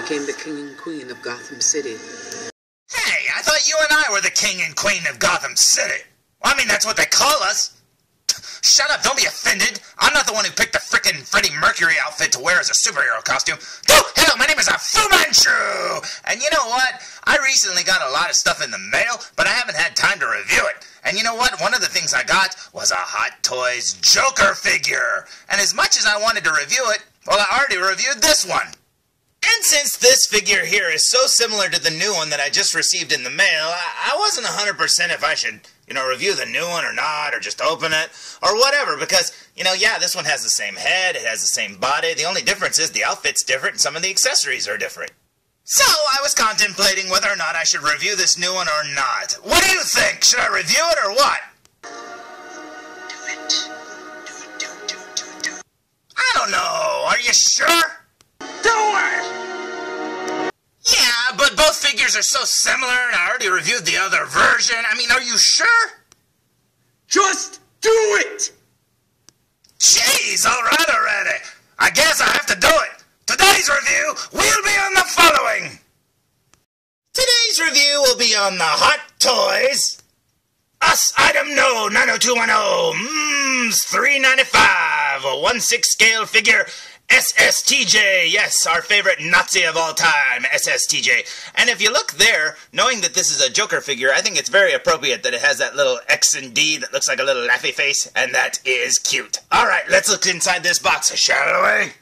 became the king and queen of Gotham City. Hey, I thought you and I were the king and queen of Gotham City. Well, I mean, that's what they call us. Shut up, don't be offended. I'm not the one who picked the frickin' Freddie Mercury outfit to wear as a superhero costume. Oh, hello, my name is Fu Manchu! And you know what? I recently got a lot of stuff in the mail, but I haven't had time to review it. And you know what? One of the things I got was a Hot Toys Joker figure. And as much as I wanted to review it, well, I already reviewed this one. And since this figure here is so similar to the new one that I just received in the mail, I wasn't 100% if I should, review the new one or not, or just open it, or whatever, because, yeah, this one has the same head, it has the same body, the only difference is the outfit's different and some of the accessories are different. So, I was contemplating whether or not I should review this new one or not. What do you think? Should I review it or what? Do it. I don't know. Are you sure? Do it! Yeah, but both figures are so similar, and I already reviewed the other version. I mean, are you sure? Just do it! Jeez, alright already. I guess I have to do it. Today's review will be on the following. Today's review will be on the Hot Toys Us Item No 90210 $3.95, a 1/6 scale figure SSTJ, yes, our favorite Nazi of all time, SSTJ. And if you look there, knowing that this is a Joker figure, I think it's very appropriate that it has that little X and D that looks like a little laughy face, and that is cute. Alright, let's look inside this box, shall we?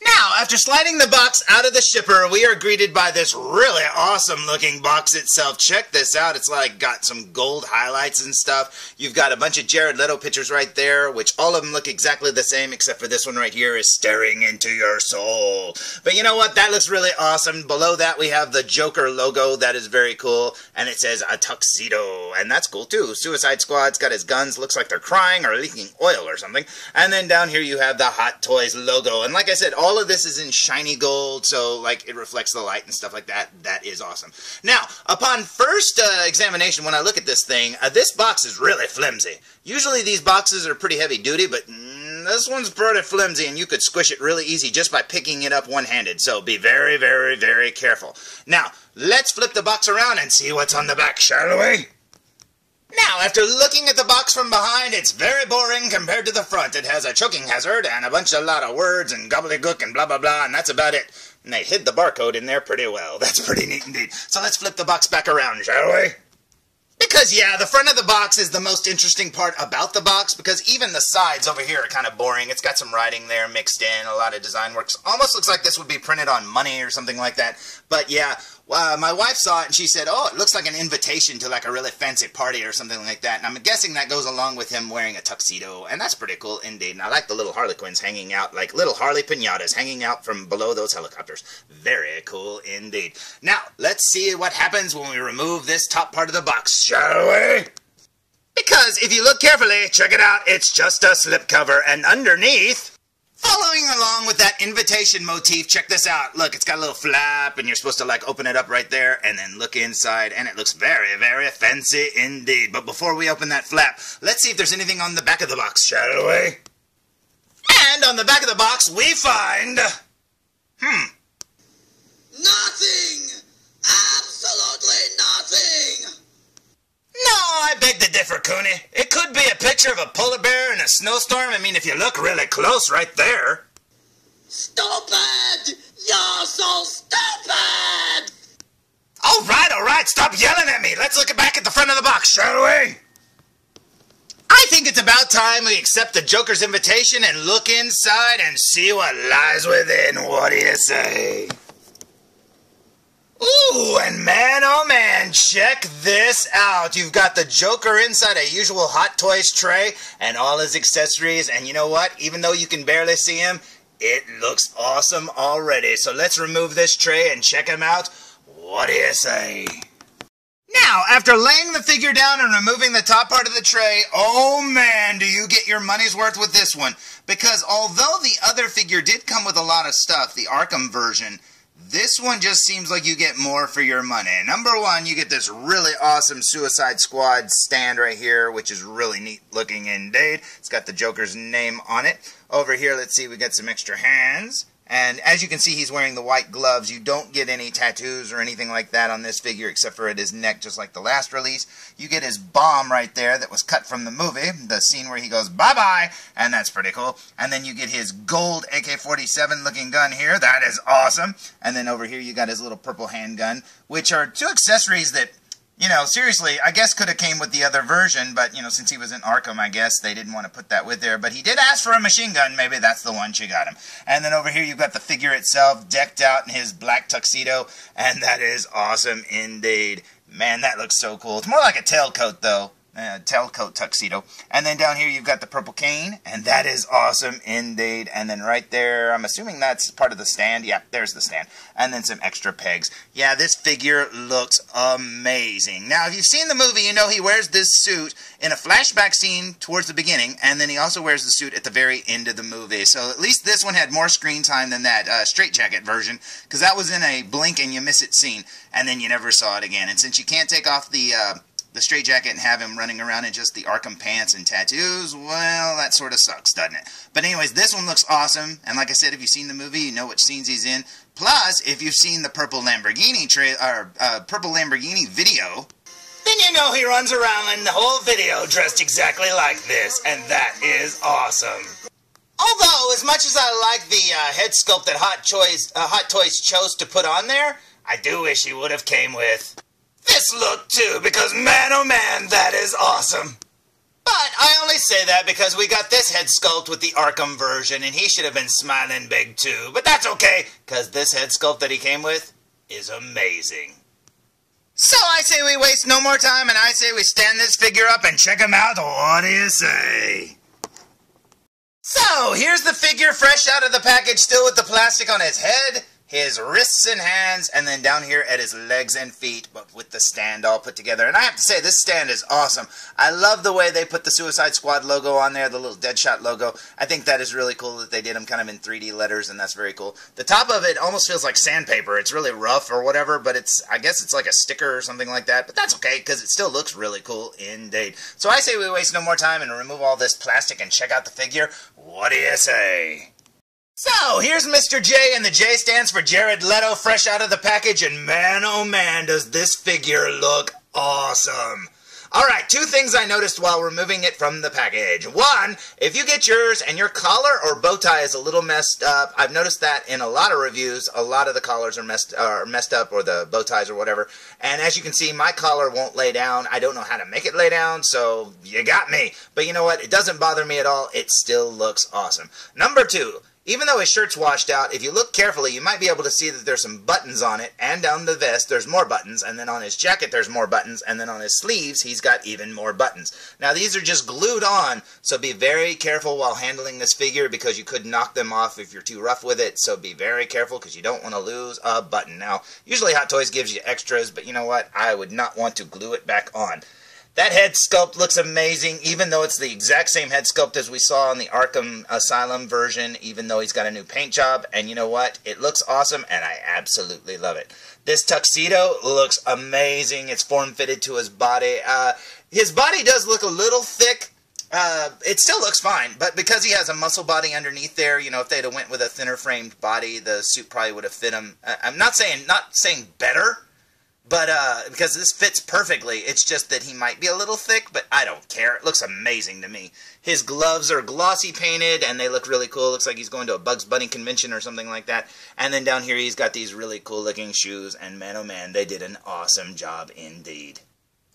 Now, after sliding the box out of the shipper, we are greeted by this really awesome looking box itself. Check this out. It's like got some gold highlights and stuff. You've got a bunch of Jared Leto pictures right there, which all of them look exactly the same, except for this one right here is staring into your soul. But you know what? That looks really awesome. Below that, we have the Joker logo. That is very cool. And it says a Tuxedo. And that's cool too. Suicide Squad's got his guns. Looks like they're crying or leaking oil or something. And then down here you have the Hot Toys logo. And like I said, all of this is in shiny gold, so like it reflects the light and stuff like that. That is awesome. Now, upon first examination, when I look at this thing, this box is really flimsy. Usually these boxes are pretty heavy duty, but this one's pretty flimsy, and you could squish it really easy just by picking it up one-handed, so be very, very, very careful. Now, let's flip the box around and see what's on the back, shall we? Now, after looking at the box from behind, it's very boring compared to the front. It has a choking hazard and a lot of words and gobbledygook and blah, blah, blah, and that's about it. And they hid the barcode in there pretty well. That's pretty neat indeed. So let's flip the box back around, shall we? Because, yeah, the front of the box is the most interesting part about the box, because even the sides over here are kind of boring. It's got some writing there mixed in, a lot of design works. Almost looks like this would be printed on money or something like that. But, yeah, my wife saw it and she said, oh, it looks like an invitation to like a really fancy party or something like that. And I'm guessing that goes along with him wearing a tuxedo. And that's pretty cool indeed. And I like the little Harlequins hanging out, like little Harley Pinatas hanging out from below those helicopters. Very cool indeed. Now, let's see what happens when we remove this top part of the box, shall we? Because if you look carefully, check it out, it's just a slipcover. And underneath, following along with that invitation motif, check this out. Look, it's got a little flap, and you're supposed to, like, open it up right there, and then look inside, and it looks very, very fancy indeed. But before we open that flap, let's see if there's anything on the back of the box, shall we? And on the back of the box, we find... Nothing! Absolutely nothing! No, I beg to differ, Cooney. It could be a picture of a polar bear in a snowstorm. I mean, if you look really close right there. Stupid! You're so stupid! All right, stop yelling at me. Let's look back at the front of the box, shall we? I think it's about time we accept the Joker's invitation and look inside and see what lies within. What do you say? Ooh, and man, oh man, check this out. You've got the Joker inside a usual Hot Toys tray and all his accessories, and you know what? Even though you can barely see him, it looks awesome already. So let's remove this tray and check him out. What do you say? Now, after laying the figure down and removing the top part of the tray, oh man, do you get your money's worth with this one. Because although the other figure did come with a lot of stuff, the Arkham version, this one just seems like you get more for your money. Number one, you get this really awesome Suicide Squad stand right here, which is really neat looking indeed. It's got the Joker's name on it. Over here, let's see, we got some extra hands. And as you can see, he's wearing the white gloves. You don't get any tattoos or anything like that on this figure except for at his neck, just like the last release. You get his bomb right there that was cut from the movie, the scene where he goes, bye-bye, and that's pretty cool. And then you get his gold AK-47 looking gun here. That is awesome. And then over here, you got his little purple handgun, which are two accessories that, you know, seriously, I guess could have came with the other version, but, you know, since he was in Arkham, I guess they didn't want to put that with there. But he did ask for a machine gun. Maybe that's the one she got him. And then over here, you've got the figure itself decked out in his black tuxedo, and that is awesome indeed. Man, that looks so cool. It's more like a tailcoat, though. Tailcoat tuxedo. And then down here you've got the purple cane, and that is awesome indeed. And then right there, I'm assuming that's part of the stand. Yeah, there's the stand. And then some extra pegs. Yeah, this figure looks amazing. Now, if you've seen the movie, you know he wears this suit in a flashback scene towards the beginning, and then he also wears the suit at the very end of the movie. So at least this one had more screen time than that straitjacket version, because that was in a blink and you miss it scene, and then you never saw it again. And since you can't take off the straitjacket and have him running around in just the Arkham pants and tattoos, well, that sort of sucks, doesn't it? But anyways, this one looks awesome, and like I said, if you've seen the movie, you know which scenes he's in. Plus, if you've seen the purple Lamborghini video, then you know he runs around in the whole video dressed exactly like this, and that is awesome. Although, as much as I like the head sculpt that Hot Toys chose to put on there, I do wish he would have came with this look too, because man oh man, that is awesome. But I only say that because we got this head sculpt with the Arkham version, and he should have been smiling big too. But that's okay, because this head sculpt that he came with is amazing. So I say we waste no more time, and I say we stand this figure up and check him out. What do you say? So, here's the figure fresh out of the package, still with the plastic on his head, his wrists and hands, and then down here at his legs and feet, but with the stand all put together. And I have to say, this stand is awesome. I love the way they put the Suicide Squad logo on there, the little Deadshot logo. I think that is really cool that they did them kind of in 3D letters, and that's very cool. The top of it almost feels like sandpaper. It's really rough or whatever, but I guess it's like a sticker or something like that. But that's okay, because it still looks really cool indeed. So I say we waste no more time and remove all this plastic and check out the figure. What do you say? So, here's Mr. J, and the J stands for Jared Leto, fresh out of the package, and man, oh man, does this figure look awesome. Alright, two things I noticed while removing it from the package. One, if you get yours and your collar or bow tie is a little messed up, I've noticed that in a lot of reviews, a lot of the collars are messed up, or the bow ties or whatever, and as you can see, my collar won't lay down. I don't know how to make it lay down, so you got me. But you know what? It doesn't bother me at all. It still looks awesome. Number two, even though his shirt's washed out, if you look carefully, you might be able to see that there's some buttons on it, and down the vest there's more buttons, and then on his jacket there's more buttons, and then on his sleeves he's got even more buttons. Now these are just glued on, so be very careful while handling this figure because you could knock them off if you're too rough with it, so be very careful because you don't want to lose a button. Now, usually Hot Toys gives you extras, but you know what? I would not want to glue it back on. That head sculpt looks amazing, even though it's the exact same head sculpt as we saw in the Arkham Asylum version, even though he's got a new paint job. And you know what? It looks awesome, and I absolutely love it. This tuxedo looks amazing. It's form-fitted to his body. His body does look a little thick. It still looks fine, but because he has a muscle body underneath there, you know, if they'd have went with a thinner-framed body, the suit probably would have fit him. I'm not saying better, but, because this fits perfectly, it's just that he might be a little thick, but I don't care. It looks amazing to me. His gloves are glossy painted, and they look really cool. Looks like he's going to a Bugs Bunny convention or something like that. And then down here, he's got these really cool-looking shoes, and man, oh man, they did an awesome job indeed.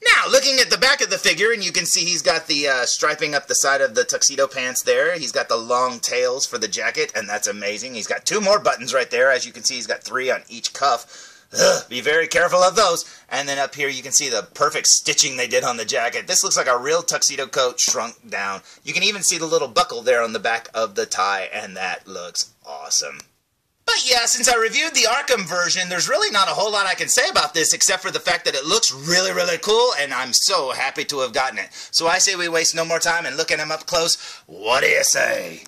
Now, looking at the back of the figure, and you can see he's got the striping up the side of the tuxedo pants there. He's got the long tails for the jacket, and that's amazing. He's got 2 more buttons right there. As you can see, he's got 3 on each cuff. Ugh, be very careful of those. And then up here you can see the perfect stitching they did on the jacket. This looks like a real tuxedo coat shrunk down. You can even see the little buckle there on the back of the tie, and that looks awesome. But yeah, since I reviewed the Arkham version, there's really not a whole lot I can say about this except for the fact that it looks really, really cool, and I'm so happy to have gotten it. So I say we waste no more time and look at him up close. What do you say?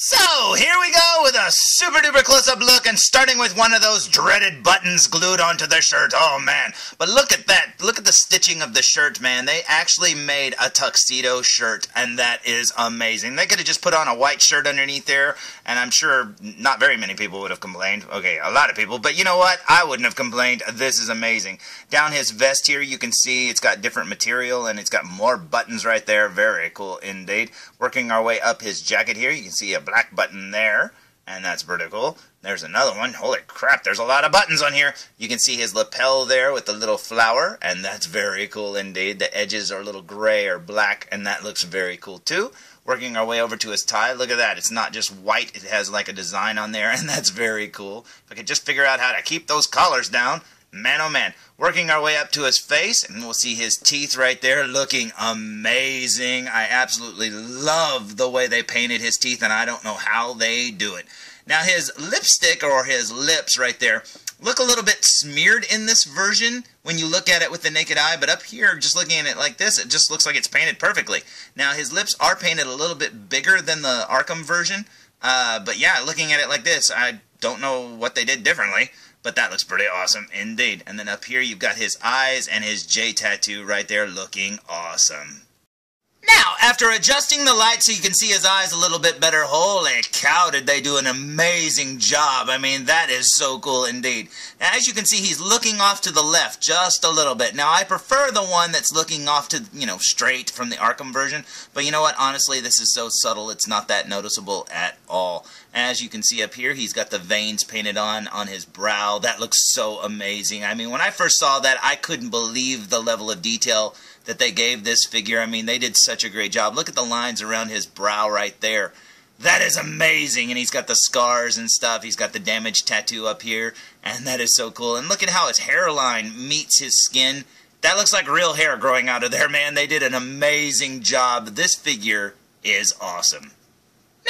So, here we go with a super duper close-up look, and starting with one of those dreaded buttons glued onto the shirt. Oh, man. But look at that. Look at the stitching of the shirt, man. They actually made a tuxedo shirt, and that is amazing. They could have just put on a white shirt underneath there, and I'm sure not very many people would have complained. Okay, a lot of people, but you know what? I wouldn't have complained. This is amazing. Down his vest here, you can see it's got different material, and it's got more buttons right there. Very cool indeed. Working our way up his jacket here, you can see a black button there, and that's pretty cool. There's another one. Holy crap, there's a lot of buttons on here. You can see his lapel there with the little flower, and that's very cool indeed. The edges are a little gray or black, and that looks very cool too. Working our way over to his tie, look at that. It's not just white, it has like a design on there, and that's very cool. If I could just figure out how to keep those collars down, man oh man. Working our way up to his face, and we'll see his teeth right there looking amazing. I absolutely love the way they painted his teeth, and I don't know how they do it. Now his lipstick, or his lips right there, look a little bit smeared in this version when you look at it with the naked eye, but up here, just looking at it like this, it just looks like it's painted perfectly. Now his lips are painted a little bit bigger than the Arkham version, but yeah, looking at it like this, I don't know what they did differently. But that looks pretty awesome indeed. And then up here you've got his eyes and his J tattoo right there looking awesome. Now, after adjusting the light so you can see his eyes a little bit better, holy cow, did they do an amazing job. I mean, that is so cool indeed. Now, as you can see, he's looking off to the left just a little bit. Now, I prefer the one that's looking off to, straight from the Arkham version. But you know what? Honestly, this is so subtle, it's not that noticeable at all. As you can see up here, he's got the veins painted on his brow. That looks so amazing. I mean, when I first saw that, I couldn't believe the level of detail that they gave this figure. I mean, they did such a great job. Look at the lines around his brow right there. That is amazing. And he's got the scars and stuff. He's got the damaged tattoo up here. And that is so cool. And look at how his hairline meets his skin. That looks like real hair growing out of there, man. They did an amazing job. This figure is awesome.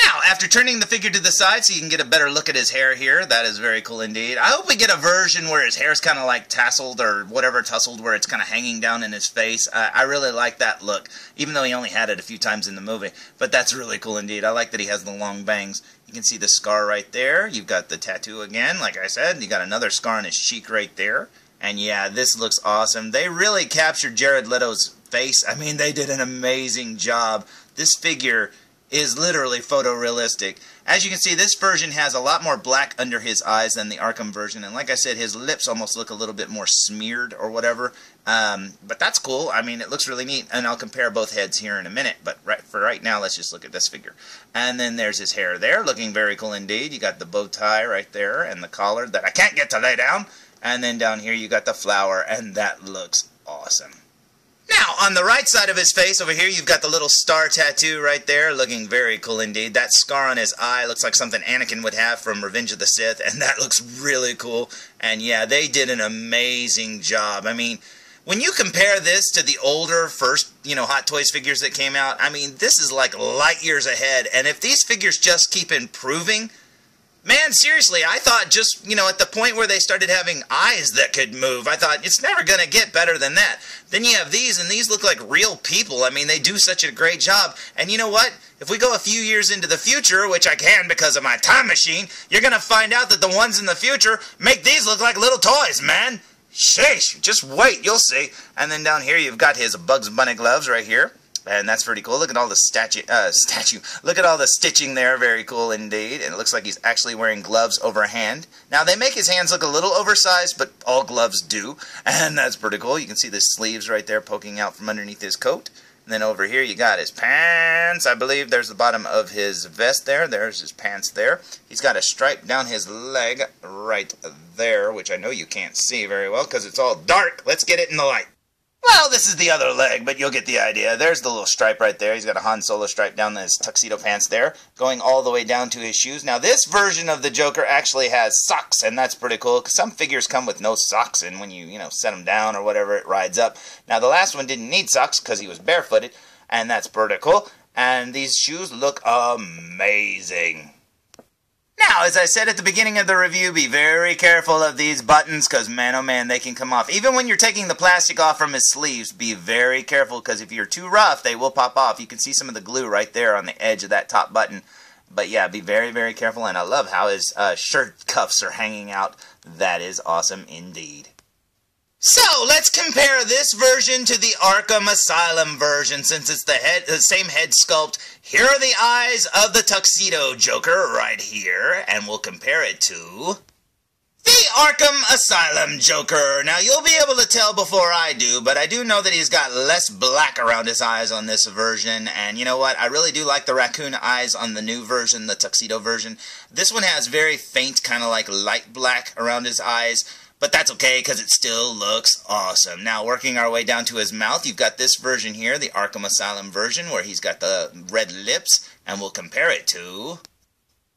Now, after turning the figure to the side so you can get a better look at his hair here, that is very cool indeed. I hope we get a version where his hair's kind of like tasseled or whatever, tussled, where it's kind of hanging down in his face. I really like that look, even though he only had it a few times in the movie. But that's really cool indeed. I like that he has the long bangs. You can see the scar right there. You've got the tattoo again, like I said. You got another scar on his cheek right there. And yeah, this looks awesome. They really captured Jared Leto's face. I mean, they did an amazing job. This figure is literally photorealistic. As you can see, this version has a lot more black under his eyes than the Arkham version, and like I said, his lips almost look a little bit more smeared or whatever, but that's cool. I mean, it looks really neat, and I'll compare both heads here in a minute, but for right now, let's just look at this figure. And then there's his hair there, looking very cool indeed. You got the bow tie right there, and the collar that I can't get to lay down, and then down here you got the flower, and that looks awesome. Now, on the right side of his face over here, you've got the little star tattoo right there, looking very cool indeed. That scar on his eye looks like something Anakin would have from Revenge of the Sith, and that looks really cool. And yeah, they did an amazing job. I mean, when you compare this to the older first, Hot Toys figures that came out, I mean, this is like light years ahead. And if these figures just keep improving, man, seriously, I thought just, at the point where they started having eyes that could move, I thought, it's never going to get better than that. Then you have these, and these look like real people. I mean, they do such a great job. And you know what? If we go a few years into the future, which I can because of my time machine, you're going to find out that the ones in the future make these look like little toys, man. Sheesh, just wait, you'll see. And then down here, you've got his Bugs Bunny gloves right here. And that's pretty cool. Look at all the Look at all the stitching there. Very cool indeed. And it looks like he's actually wearing gloves over a hand. Now, they make his hands look a little oversized, but all gloves do. And that's pretty cool. You can see the sleeves right there poking out from underneath his coat. And then over here, you got his pants. I believe there's the bottom of his vest there. There's his pants there. He's got a stripe down his leg right there, which I know you can't see very well because it's all dark. Let's get it in the light. Well, this is the other leg, but you'll get the idea. There's the little stripe right there. He's got a Han Solo stripe down his tuxedo pants there, going all the way down to his shoes. Now, this version of the Joker actually has socks, and that's pretty cool, because some figures come with no socks, and when you set them down or whatever, it rides up. Now, the last one didn't need socks because he was barefooted, and that's pretty cool. And these shoes look amazing. Now, as I said at the beginning of the review, be very careful of these buttons because, man, oh man, they can come off. Even when you're taking the plastic off from his sleeves, be very careful because if you're too rough, they will pop off. You can see some of the glue right there on the edge of that top button. But yeah, be very, very careful, and I love how his shirt cuffs are hanging out. That is awesome indeed. So, let's compare this version to the Arkham Asylum version, since it's the same head sculpt. Here are the eyes of the Tuxedo Joker right here, and we'll compare it to the Arkham Asylum Joker. Now, you'll be able to tell before I do, but I do know that he's got less black around his eyes on this version, and you know what? I really do like the raccoon eyes on the new version, the Tuxedo version. This one has very faint, kind of like light black around his eyes, but that's okay because it still looks awesome. Now, working our way down to his mouth, you've got this version here, the Arkham Asylum version, where he's got the red lips, and we'll compare it to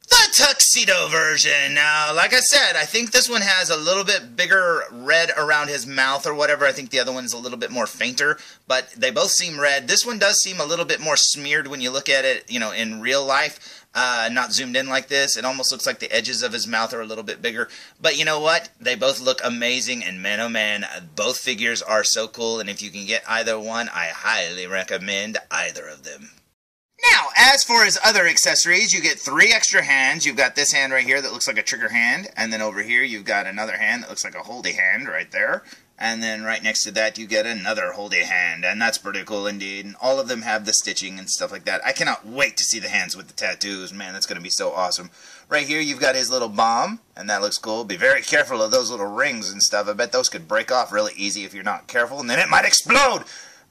the Tuxedo version. Now, like I said, I think this one has a little bit bigger red around his mouth or whatever. I think the other one's a little bit more fainter, but they both seem red. This one does seem a little bit more smeared when you look at it, you know, in real life. Not zoomed in like this. It almost looks like the edges of his mouth are a little bit bigger. But you know what? They both look amazing, and man, oh man, both figures are so cool, and if you can get either one, I highly recommend either of them. Now, as for his other accessories, you get 3 extra hands. You've got this hand right here that looks like a trigger hand, and then over here you've got another hand that looks like a holdy hand right there. And then right next to that you get another holdy hand, and that's pretty cool indeed. And all of them have the stitching and stuff like that. I cannot wait to see the hands with the tattoos. Man, that's going to be so awesome. Right here you've got his little bomb, and that looks cool. Be very careful of those little rings and stuff. I bet those could break off really easy if you're not careful, and then it might explode!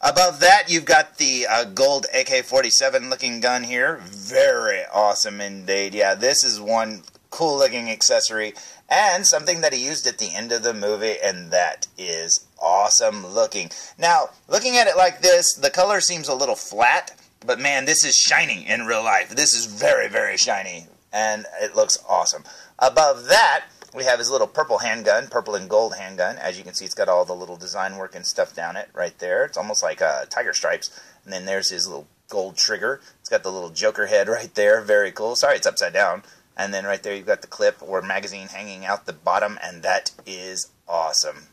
Above that, you've got the gold AK-47 looking gun here. Very awesome indeed. Yeah, this is one cool looking accessory and something that he used at the end of the movie, and that is awesome looking. Now, looking at it like this, the color seems a little flat, but man, this is shiny in real life. This is very, very shiny, and it looks awesome. Above that, we have his little purple handgun, purple and gold handgun. As you can see, it's got all the little design work and stuff down it right there. It's almost like tiger stripes. And then there's his little gold trigger. It's got the little Joker head right there. Very cool. Sorry, it's upside down. And then right there you've got the clip or magazine hanging out the bottom, and that is awesome.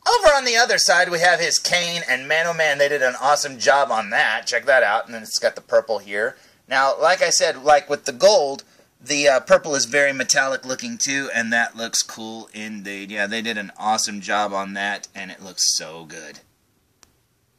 Over on the other side, we have his cane, and man, oh man, they did an awesome job on that. Check that out. And then it's got the purple here. Now, like I said, like with the gold, the purple is very metallic looking too, and that looks cool indeed. Yeah, they did an awesome job on that, and it looks so good.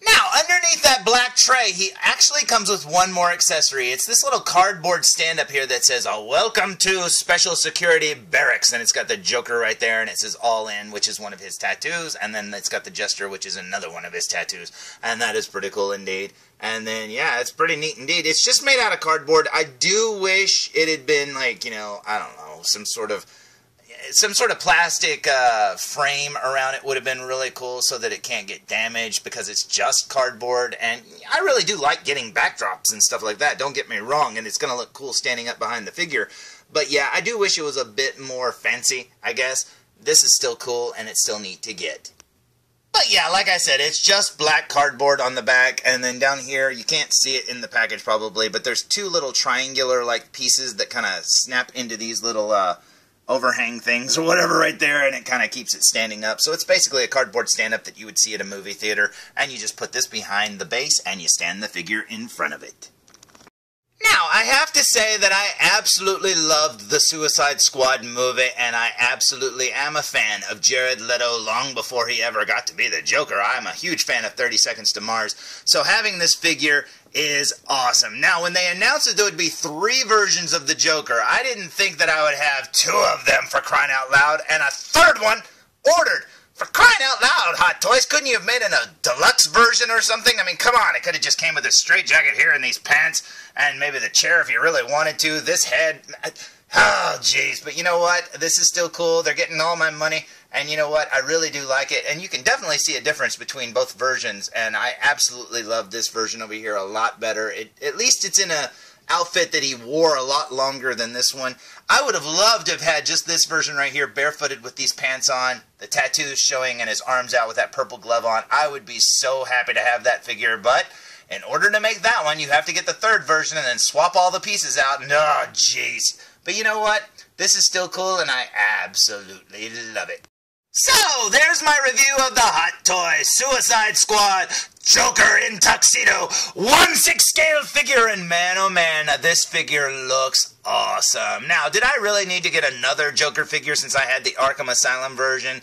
Now, underneath that black tray, he actually comes with one more accessory. It's this little cardboard stand-up here that says, "Welcome to Special Security Barracks," and it's got the Joker right there, and it says "All In," which is one of his tattoos, and then it's got the Jester, which is another one of his tattoos, and that is pretty cool indeed. And then, yeah, it's pretty neat indeed. It's just made out of cardboard. I do wish it had been, like, you know, I don't know, some sort of plastic frame around it would have been really cool so that it can't get damaged, because it's just cardboard. And I really do like getting backdrops and stuff like that, don't get me wrong, and it's going to look cool standing up behind the figure. But yeah, I do wish it was a bit more fancy, I guess. This is still cool, and it's still neat to get. But yeah, like I said, it's just black cardboard on the back, and then down here, you can't see it in the package probably, but there's 2 little triangular-like pieces that kind of snap into these little overhang things or whatever right there, and it kind of keeps it standing up. So it's basically a cardboard stand-up that you would see at a movie theater, and you just put this behind the base, and you stand the figure in front of it. Now, I have to say that I absolutely loved the Suicide Squad movie, and I absolutely am a fan of Jared Leto long before he ever got to be the Joker. I'm a huge fan of 30 Seconds to Mars, so having this figure is awesome. Now, when they announced that there would be 3 versions of the Joker, I didn't think that I would have 2 of them, for crying out loud, and a 3rd one ordered. For crying out loud, Hot Toys, couldn't you have made a deluxe version or something? I mean, come on, it could have just came with a straight jacket here and these pants, and maybe the chair if you really wanted to, this head. Oh, jeez, but you know what? This is still cool. They're getting all my money, and you know what? I really do like it, and you can definitely see a difference between both versions, and I absolutely love this version over here a lot better. At least it's in a outfit that he wore a lot longer than this one. I would have loved to have had just this version right here, barefooted with these pants on, the tattoos showing, and his arms out with that purple glove on. I would be so happy to have that figure, but in order to make that one, you have to get the 3rd version and then swap all the pieces out, and oh, jeez. But you know what? This is still cool, and I absolutely love it. So, there's my review of the Hot Toy Suicide Squad Joker in Tuxedo 1/6 scale figure, and man oh man, this figure looks awesome. Now, did I really need to get another Joker figure since I had the Arkham Asylum version?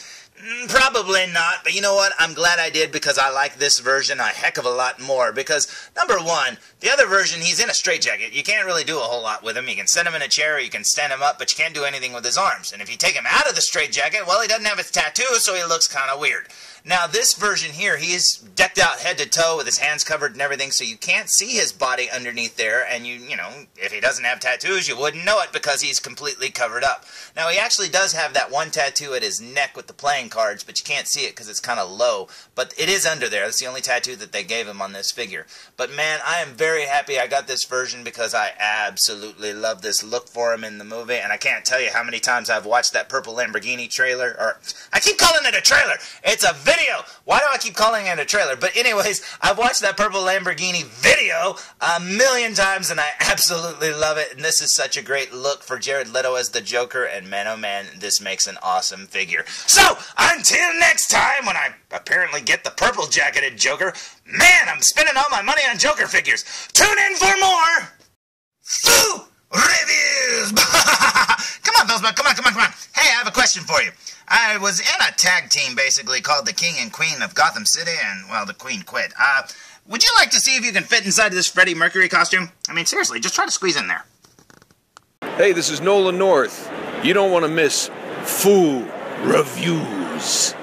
Probably not, but you know what? I'm glad I did, because I like this version a heck of a lot more. Because, number one, the other version, he's in a straitjacket. You can't really do a whole lot with him. You can set him in a chair, or you can stand him up, but you can't do anything with his arms. And if you take him out of the straitjacket, well, he doesn't have his tattoo, so he looks kind of weird. Now, this version here, he's decked out head to toe with his hands covered and everything, so you can't see his body underneath there, and you know, if he doesn't have tattoos, you wouldn't know it because he's completely covered up. Now, he actually does have that one tattoo at his neck with the playing cards, but you can't see it because it's kind of low, but it is under there. That's the only tattoo that they gave him on this figure. But man, I am very happy I got this version because I absolutely love this look for him in the movie, and I can't tell you how many times I've watched that purple Lamborghini trailer, or I keep calling it a trailer. It's a video. Why do I keep calling it a trailer? But anyways, I've watched that purple Lamborghini video a million times, and I absolutely love it. And this is such a great look for Jared Leto as the Joker, and man oh man, this makes an awesome figure. So, until next time, when I apparently get the purple jacketed Joker, man, I'm spending all my money on Joker figures. Tune in for more Foo Reviews! Come on, felzbug, come on. Hey, I have a question for you. I was in a tag team, basically, called the King and Queen of Gotham City, and, well, the Queen quit. Would you like to see if you can fit inside this Freddie Mercury costume? I mean, seriously, just try to squeeze in there. Hey, this is Nolan North. You don't want to miss Foo Reviews.